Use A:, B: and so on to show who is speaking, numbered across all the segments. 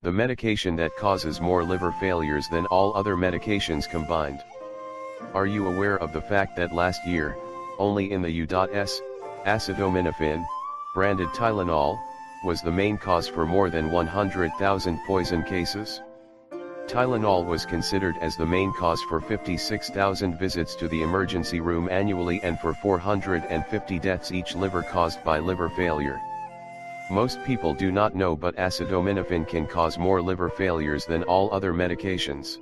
A: The medication that causes more liver failures than all other medications combined. Are you aware of the fact that last year, only in the U.S., acetaminophen, branded Tylenol, was the main cause for more than 100,000 poison cases? Tylenol was considered as the main cause for 56,000 visits to the emergency room annually and for 450 deaths each liver caused by liver failure. Most people do not know, but acetaminophen can cause more liver failures than all other medications.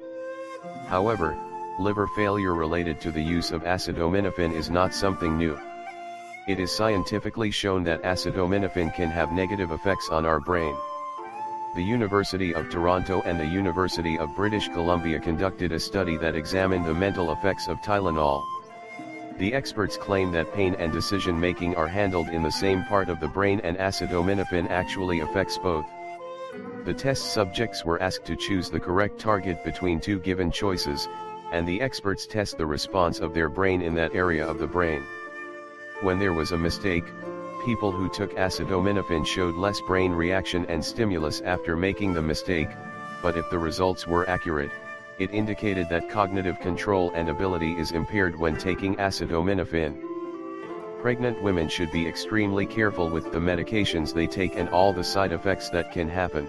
A: However, liver failure related to the use of acetaminophen is not something new. It is scientifically shown that acetaminophen can have negative effects on our brain. The University of Toronto and the University of British Columbia conducted a study that examined the mental effects of Tylenol. The experts claim that pain and decision-making are handled in the same part of the brain, and acetaminophen actually affects both. The test subjects were asked to choose the correct target between two given choices, and the experts test the response of their brain in that area of the brain. When there was a mistake, people who took acetaminophen showed less brain reaction and stimulus after making the mistake, but if the results were accurate, it indicated that cognitive control and ability is impaired when taking acetaminophen. Pregnant women should be extremely careful with the medications they take and all the side effects that can happen.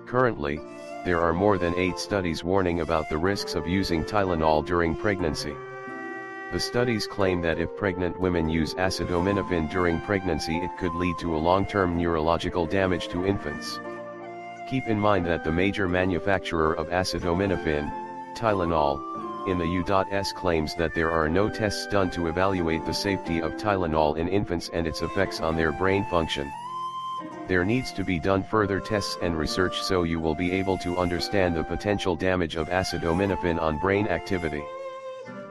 A: Currently, there are more than 8 studies warning about the risks of using Tylenol during pregnancy. The studies claim that if pregnant women use acetaminophen during pregnancy, it could lead to a long-term neurological damage to infants. Keep in mind that the major manufacturer of acetaminophen, Tylenol, in the U.S. claims that there are no tests done to evaluate the safety of Tylenol in infants and its effects on their brain function. There needs to be done further tests and research so you will be able to understand the potential damage of acetaminophen on brain activity.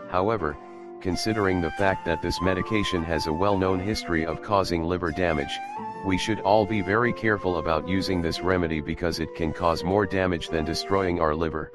A: However, considering the fact that this medication has a well-known history of causing liver damage, we should all be very careful about using this remedy because it can cause more damage than destroying our liver.